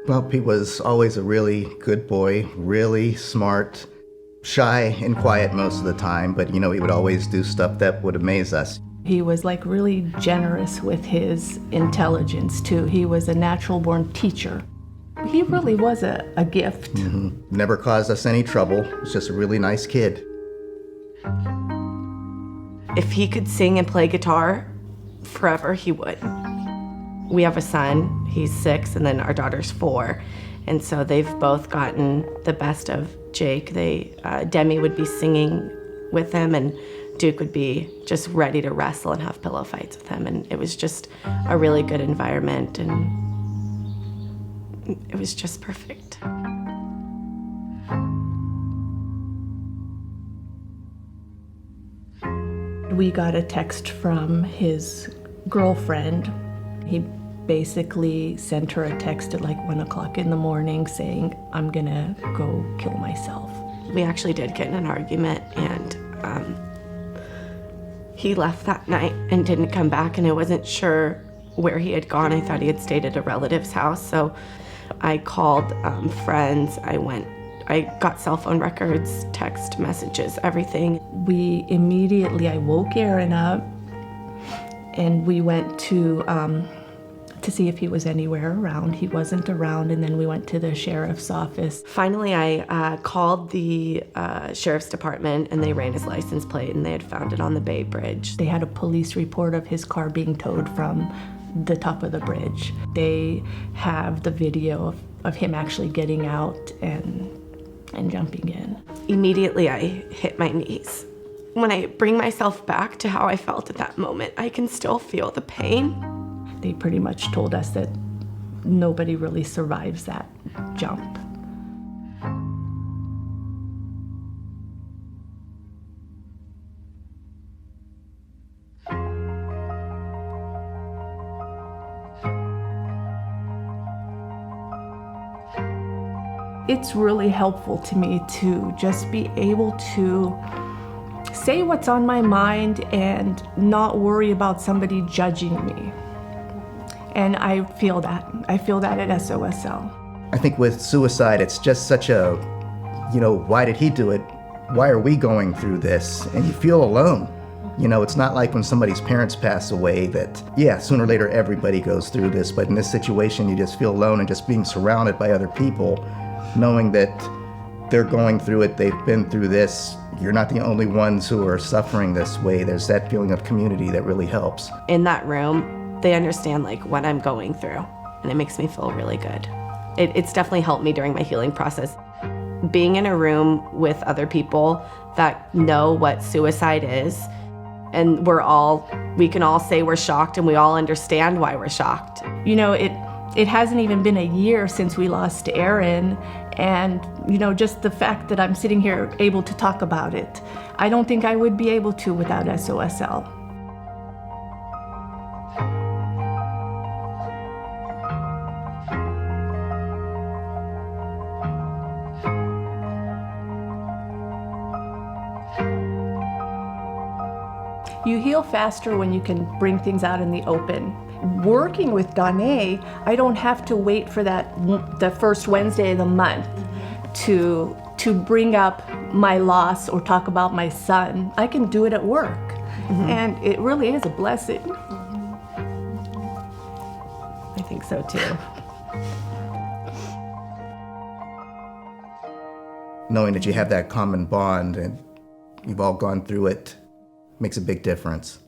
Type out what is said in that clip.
Well, he was always a really good boy, really smart, shy and quiet most of the time, but he would always do stuff that would amaze us. He was like really generous with his intelligence too. He was a natural born teacher. He really was a gift. Never caused us any trouble. Was just a really nice kid. If he could sing and play guitar forever, he would. We have a son, he's 6, and then our daughter's 4. And so they've both gotten the best of Jake. Demi would be singing with him, and Duke would be just ready to wrestle and have pillow fights with him. And it was just a really good environment, and it was just perfect. We got a text from his girlfriend. He basically sent her a text at like 1 o'clock in the morning saying, "I'm gonna go kill myself." We actually did get in an argument, and he left that night and didn't come back, and I wasn't sure where he had gone. I thought he had stayed at a relative's house, so I called friends. I got cell phone records, text messages, everything. I woke Aaron up, and we went to see if he was anywhere around. He wasn't around, and then we went to the sheriff's office. Finally, I called the sheriff's department, and they ran his license plate, and they had found it on the Bay Bridge. They had a police report of his car being towed from the top of the bridge. They have the video of him actually getting out and jumping in. Immediately, I hit my knees. When I bring myself back to how I felt at that moment, I can still feel the pain. They pretty much told us that nobody really survives that jump. It's really helpful to me to just be able to say what's on my mind and not worry about somebody judging me. And I feel that. I feel that at SOSL. I think with suicide, it's just such a, why did he do it? Why are we going through this? And you feel alone. It's not like when somebody's parents pass away that, sooner or later everybody goes through this, but in this situation you just feel alone, and just being surrounded by other people, knowing that they're going through it, they've been through this, you're not the only ones who are suffering this way. There's that feeling of community that really helps. In that room, they understand what I'm going through, and it makes me feel really good. It's definitely helped me during my healing process. Being in a room with other people that know what suicide is, and we can all say we're shocked, and we all understand why we're shocked. It hasn't even been a year since we lost Aaron, and just the fact that I'm sitting here able to talk about it, I don't think I would be able to without SOSL. You heal faster when you can bring things out in the open. Working with Danae, I don't have to wait for the first Wednesday of the month to bring up my loss or talk about my son. I can do it at work. And it really is a blessing. I think so too. Knowing that you have that common bond and you've all gone through it makes a big difference.